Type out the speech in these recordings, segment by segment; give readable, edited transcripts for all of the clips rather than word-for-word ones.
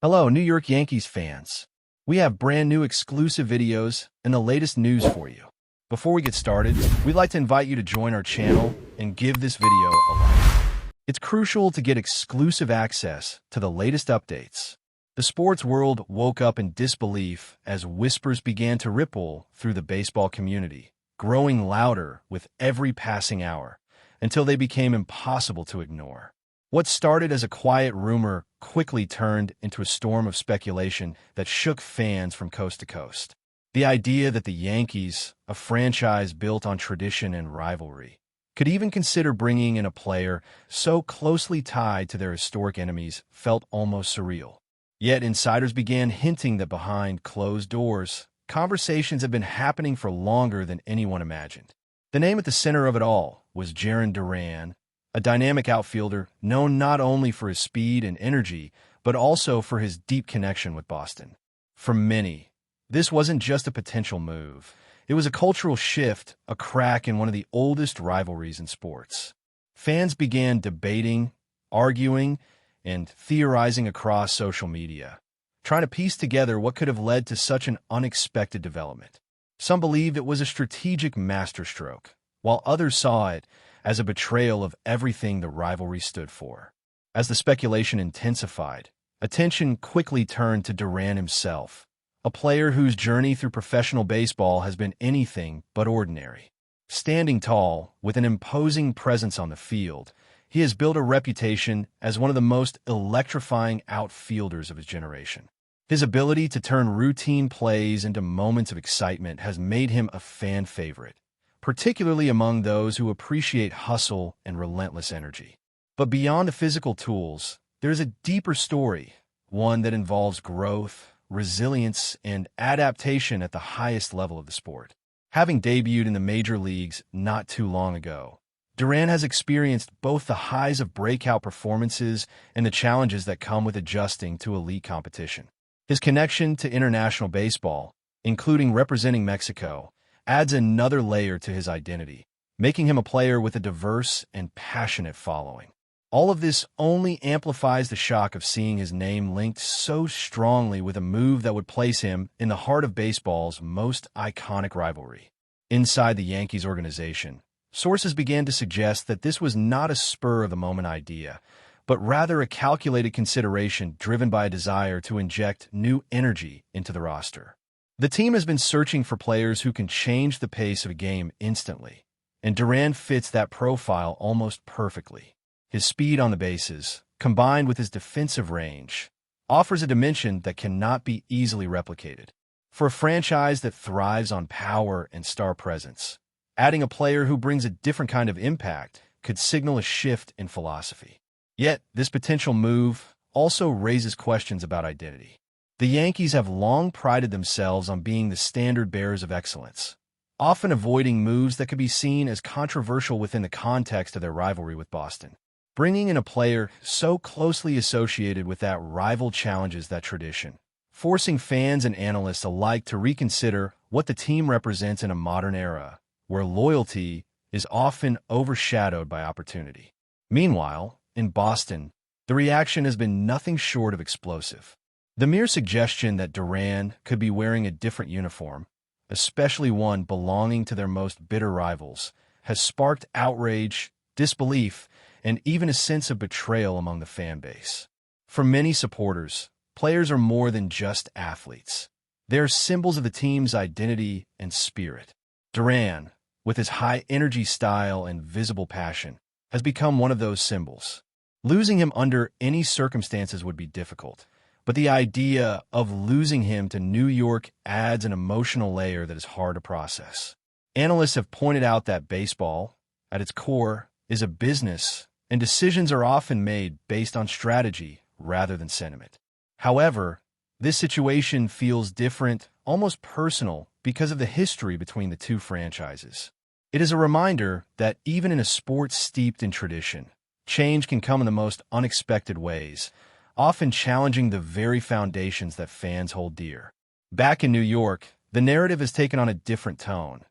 Hello, New York Yankees fans. We have brand new exclusive videos and the latest news for you. Before we get started, we'd like to invite you to join our channel and give this video a like. It's crucial to get exclusive access to the latest updates. The sports world woke up in disbelief as whispers began to ripple through the baseball community, growing louder with every passing hour, until they became impossible to ignore. What started as a quiet rumor quickly turned into a storm of speculation that shook fans from coast to coast. The idea that the Yankees, a franchise built on tradition and rivalry, could even consider bringing in a player so closely tied to their historic enemies felt almost surreal. Yet insiders began hinting that behind closed doors, conversations had been happening for longer than anyone imagined. The name at the center of it all was Jiren Duran, a dynamic outfielder known not only for his speed and energy, but also for his deep connection with Boston. For many, this wasn't just a potential move. It was a cultural shift, a crack in one of the oldest rivalries in sports. Fans began debating, arguing, and theorizing across social media, trying to piece together what could have led to such an unexpected development. Some believed it was a strategic masterstroke, while others saw it as a betrayal of everything the rivalry stood for. As the speculation intensified, attention quickly turned to Duran himself, a player whose journey through professional baseball has been anything but ordinary. Standing tall, with an imposing presence on the field, he has built a reputation as one of the most electrifying outfielders of his generation. His ability to turn routine plays into moments of excitement has made him a fan favorite, particularly among those who appreciate hustle and relentless energy. But beyond the physical tools, there's a deeper story, one that involves growth, resilience, and adaptation at the highest level of the sport. Having debuted in the major leagues not too long ago, Duran has experienced both the highs of breakout performances and the challenges that come with adjusting to elite competition. His connection to international baseball, including representing Mexico, adds another layer to his identity, making him a player with a diverse and passionate following. All of this only amplifies the shock of seeing his name linked so strongly with a move that would place him in the heart of baseball's most iconic rivalry. Inside the Yankees organization, sources began to suggest that this was not a spur-of-the-moment idea, but rather a calculated consideration driven by a desire to inject new energy into the roster. The team has been searching for players who can change the pace of a game instantly, and Duran fits that profile almost perfectly. His speed on the bases, combined with his defensive range, offers a dimension that cannot be easily replicated. For a franchise that thrives on power and star presence, adding a player who brings a different kind of impact could signal a shift in philosophy. Yet, this potential move also raises questions about identity. The Yankees have long prided themselves on being the standard-bearers of excellence, often avoiding moves that could be seen as controversial within the context of their rivalry with Boston. Bringing in a player so closely associated with that rival challenges that tradition, forcing fans and analysts alike to reconsider what the team represents in a modern era, where loyalty is often overshadowed by opportunity. Meanwhile, in Boston, the reaction has been nothing short of explosive. The mere suggestion that Duran could be wearing a different uniform, especially one belonging to their most bitter rivals, has sparked outrage, disbelief, and even a sense of betrayal among the fan base. For many supporters, players are more than just athletes. They are symbols of the team's identity and spirit. Duran, with his high-energy style and visible passion, has become one of those symbols. Losing him under any circumstances would be difficult, but the idea of losing him to New York adds an emotional layer that is hard to process. Analysts have pointed out that baseball, at its core, is a business, and decisions are often made based on strategy rather than sentiment. However, this situation feels different, almost personal, because of the history between the two franchises. It is a reminder that even in a sport steeped in tradition, change can come in the most unexpected ways, often challenging the very foundations that fans hold dear. Back in New York, the narrative has taken on a different tone,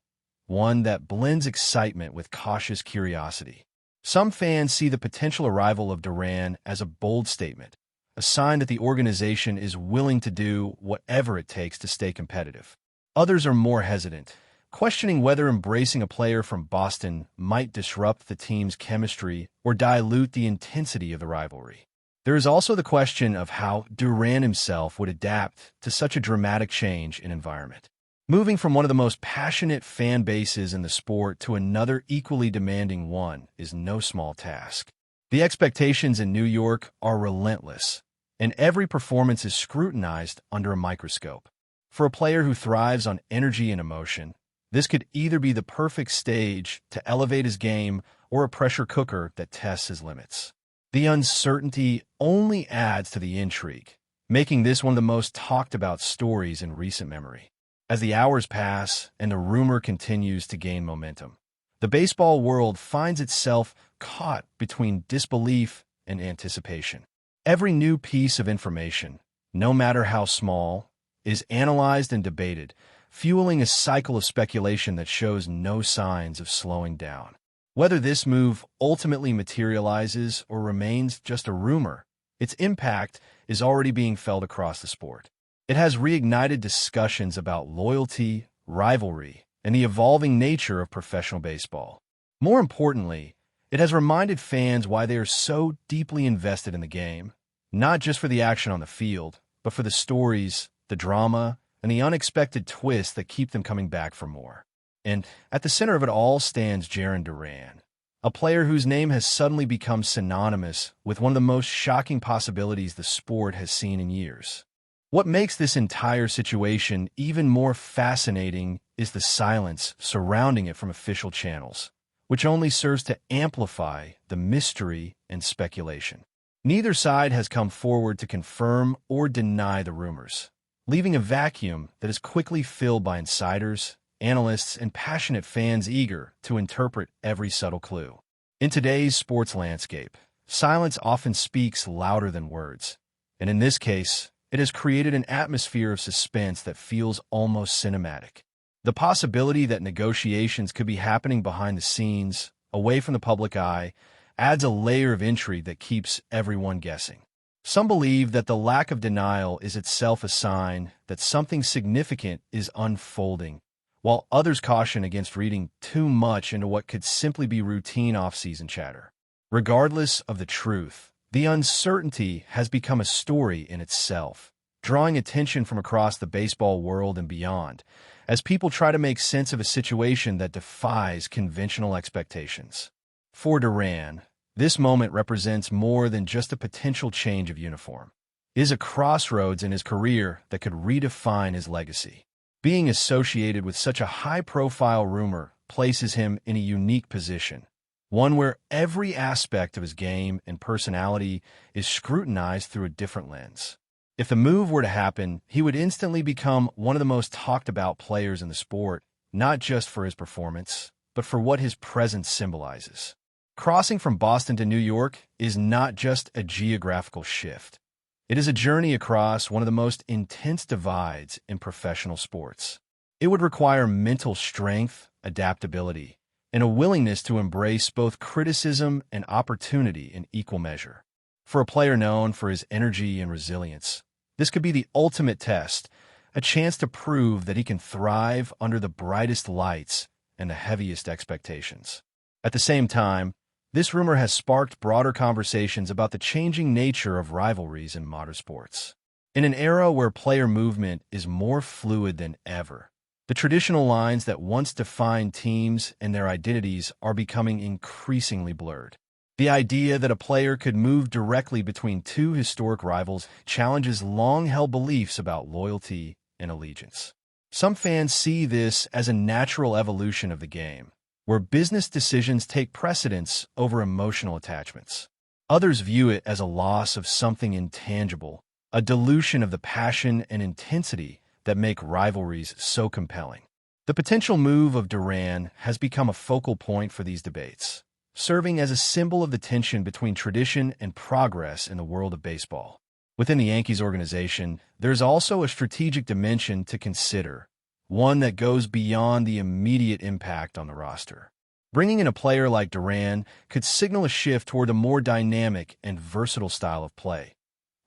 one that blends excitement with cautious curiosity. Some fans see the potential arrival of Duran as a bold statement, a sign that the organization is willing to do whatever it takes to stay competitive. Others are more hesitant, questioning whether embracing a player from Boston might disrupt the team's chemistry or dilute the intensity of the rivalry. There is also the question of how Duran himself would adapt to such a dramatic change in environment. Moving from one of the most passionate fan bases in the sport to another equally demanding one is no small task. The expectations in New York are relentless, and every performance is scrutinized under a microscope. For a player who thrives on energy and emotion, this could either be the perfect stage to elevate his game or a pressure cooker that tests his limits. The uncertainty only adds to the intrigue, making this one of the most talked about stories in recent memory. As the hours pass and the rumor continues to gain momentum, the baseball world finds itself caught between disbelief and anticipation. Every new piece of information, no matter how small, is analyzed and debated, fueling a cycle of speculation that shows no signs of slowing down. Whether this move ultimately materializes or remains just a rumor, its impact is already being felt across the sport. It has reignited discussions about loyalty, rivalry, and the evolving nature of professional baseball. More importantly, it has reminded fans why they are so deeply invested in the game, not just for the action on the field, but for the stories, the drama, and the unexpected twists that keep them coming back for more. And at the center of it all stands Jiren Duran, a player whose name has suddenly become synonymous with one of the most shocking possibilities the sport has seen in years. What makes this entire situation even more fascinating is the silence surrounding it from official channels, which only serves to amplify the mystery and speculation. Neither side has come forward to confirm or deny the rumors, leaving a vacuum that is quickly filled by insiders, analysts, and passionate fans eager to interpret every subtle clue. In today's sports landscape, silence often speaks louder than words, and in this case, it has created an atmosphere of suspense that feels almost cinematic. The possibility that negotiations could be happening behind the scenes, away from the public eye, adds a layer of intrigue that keeps everyone guessing. Some believe that the lack of denial is itself a sign that something significant is unfolding, while others caution against reading too much into what could simply be routine off-season chatter. Regardless of the truth, the uncertainty has become a story in itself, drawing attention from across the baseball world and beyond, as people try to make sense of a situation that defies conventional expectations. For Duran, this moment represents more than just a potential change of uniform. It is a crossroads in his career that could redefine his legacy. Being associated with such a high-profile rumor places him in a unique position, one where every aspect of his game and personality is scrutinized through a different lens. If the move were to happen, he would instantly become one of the most talked-about players in the sport, not just for his performance, but for what his presence symbolizes. Crossing from Boston to New York is not just a geographical shift. It is a journey across one of the most intense divides in professional sports. It would require mental strength, adaptability, and a willingness to embrace both criticism and opportunity in equal measure. For a player known for his energy and resilience, this could be the ultimate test, a chance to prove that he can thrive under the brightest lights and the heaviest expectations. At the same time, this rumor has sparked broader conversations about the changing nature of rivalries in modern sports. In an era where player movement is more fluid than ever, the traditional lines that once defined teams and their identities are becoming increasingly blurred. The idea that a player could move directly between two historic rivals challenges long-held beliefs about loyalty and allegiance. Some fans see this as a natural evolution of the game, where business decisions take precedence over emotional attachments. Others view it as a loss of something intangible, a dilution of the passion and intensity that make rivalries so compelling. The potential move of Duran has become a focal point for these debates, serving as a symbol of the tension between tradition and progress in the world of baseball. Within the Yankees organization, there's also a strategic dimension to consider, one that goes beyond the immediate impact on the roster. Bringing in a player like Duran could signal a shift toward a more dynamic and versatile style of play,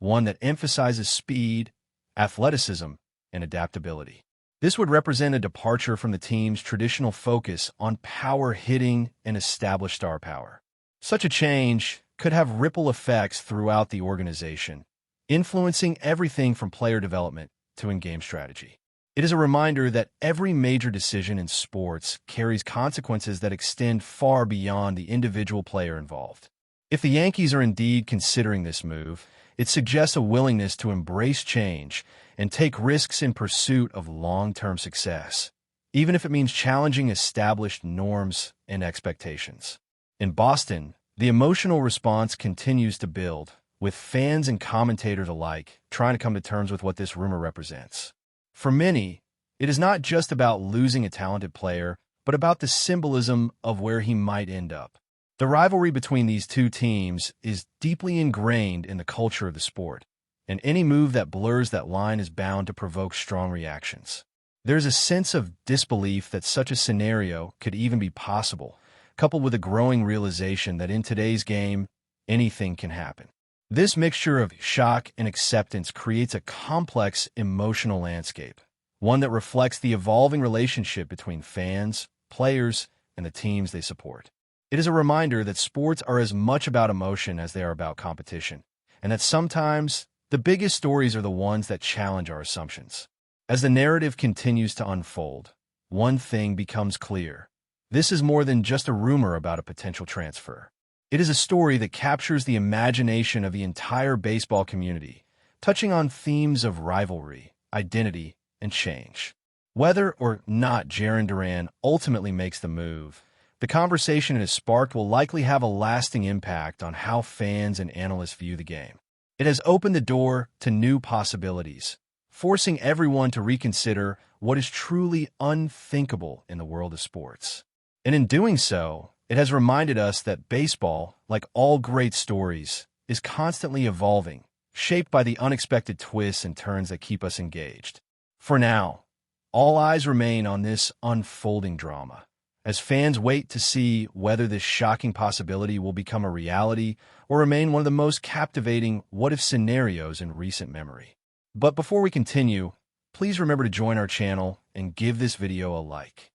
one that emphasizes speed, athleticism, and adaptability. This would represent a departure from the team's traditional focus on power hitting and established star power. Such a change could have ripple effects throughout the organization, influencing everything from player development to in-game strategy. It is a reminder that every major decision in sports carries consequences that extend far beyond the individual player involved. If the Yankees are indeed considering this move, it suggests a willingness to embrace change and take risks in pursuit of long-term success, even if it means challenging established norms and expectations. In Boston, the emotional response continues to build, with fans and commentators alike trying to come to terms with what this rumor represents. For many, it is not just about losing a talented player, but about the symbolism of where he might end up. The rivalry between these two teams is deeply ingrained in the culture of the sport, and any move that blurs that line is bound to provoke strong reactions. There's a sense of disbelief that such a scenario could even be possible, coupled with a growing realization that in today's game, anything can happen. This mixture of shock and acceptance creates a complex emotional landscape, one that reflects the evolving relationship between fans, players, and the teams they support. It is a reminder that sports are as much about emotion as they are about competition, and that sometimes the biggest stories are the ones that challenge our assumptions. As the narrative continues to unfold, one thing becomes clear. This is more than just a rumor about a potential transfer. It is a story that captures the imagination of the entire baseball community, touching on themes of rivalry, identity, and change. Whether or not Jiren Duran ultimately makes the move, the conversation it has sparked will likely have a lasting impact on how fans and analysts view the game. It has opened the door to new possibilities, forcing everyone to reconsider what is truly unthinkable in the world of sports. And in doing so, it has reminded us that baseball, like all great stories, is constantly evolving, shaped by the unexpected twists and turns that keep us engaged. For now, all eyes remain on this unfolding drama, as fans wait to see whether this shocking possibility will become a reality or remain one of the most captivating what-if scenarios in recent memory. But before we continue, please remember to join our channel and give this video a like.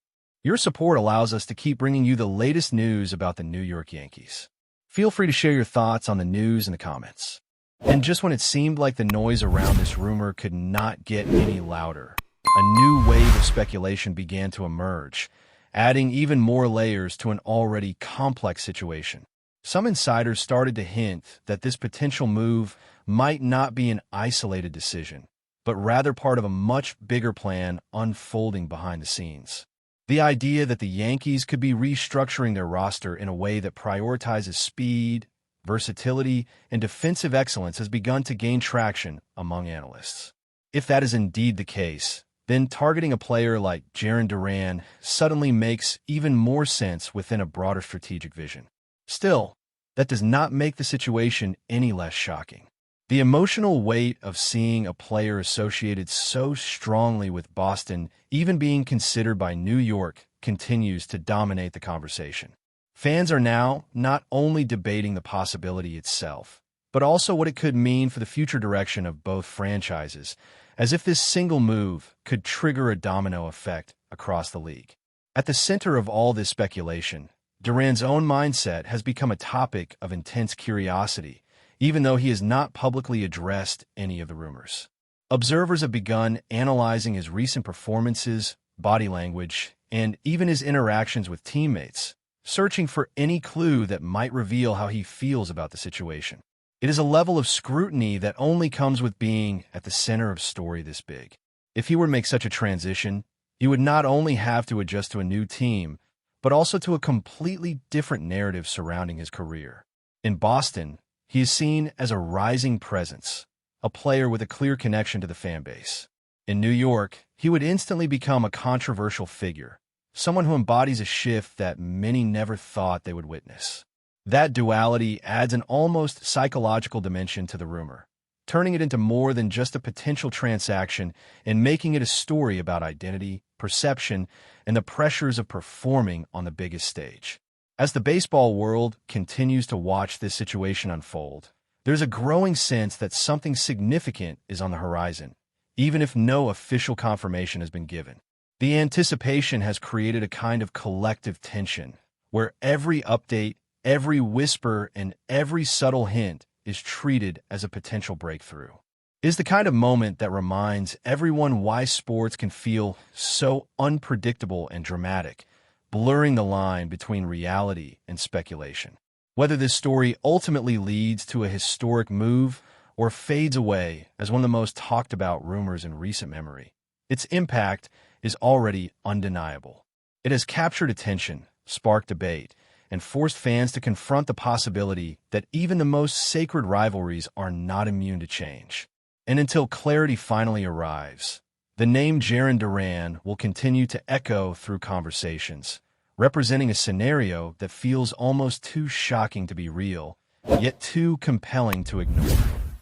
Your support allows us to keep bringing you the latest news about the New York Yankees. Feel free to share your thoughts on the news in the comments. And just when it seemed like the noise around this rumor could not get any louder, a new wave of speculation began to emerge, adding even more layers to an already complex situation. Some insiders started to hint that this potential move might not be an isolated decision, but rather part of a much bigger plan unfolding behind the scenes. The idea that the Yankees could be restructuring their roster in a way that prioritizes speed, versatility, and defensive excellence has begun to gain traction among analysts. If that is indeed the case, then targeting a player like Jiren Duran suddenly makes even more sense within a broader strategic vision. Still, that does not make the situation any less shocking. The emotional weight of seeing a player associated so strongly with Boston even being considered by New York continues to dominate the conversation. Fans are now not only debating the possibility itself, but also what it could mean for the future direction of both franchises, as if this single move could trigger a domino effect across the league. At the center of all this speculation, Duran's own mindset has become a topic of intense curiosity, even though he has not publicly addressed any of the rumors. Observers have begun analyzing his recent performances, body language, and even his interactions with teammates, searching for any clue that might reveal how he feels about the situation. It is a level of scrutiny that only comes with being at the center of a story this big. If he were to make such a transition, he would not only have to adjust to a new team, but also to a completely different narrative surrounding his career. In Boston, he is seen as a rising presence, a player with a clear connection to the fan base. In New York, he would instantly become a controversial figure, someone who embodies a shift that many never thought they would witness. That duality adds an almost psychological dimension to the rumor, turning it into more than just a potential transaction and making it a story about identity, perception, and the pressures of performing on the biggest stage. As the baseball world continues to watch this situation unfold, There's a growing sense that something significant is on the horizon, even if no official confirmation has been given. The anticipation has created a kind of collective tension, where every update, every whisper, and every subtle hint is treated as a potential breakthrough. It is the kind of moment that reminds everyone why sports can feel so unpredictable and dramatic, blurring the line between reality and speculation. Whether this story ultimately leads to a historic move or fades away as one of the most talked about rumors in recent memory, its impact is already undeniable. It has captured attention, sparked debate, and forced fans to confront the possibility that even the most sacred rivalries are not immune to change. And until clarity finally arrives, the name Jiren Duran will continue to echo through conversations, representing a scenario that feels almost too shocking to be real, yet too compelling to ignore.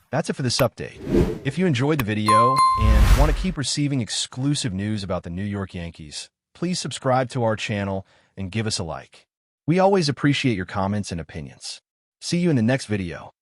That's it for this update. If you enjoyed the video and want to keep receiving exclusive news about the New York Yankees, please subscribe to our channel and give us a like. We always appreciate your comments and opinions. See you in the next video.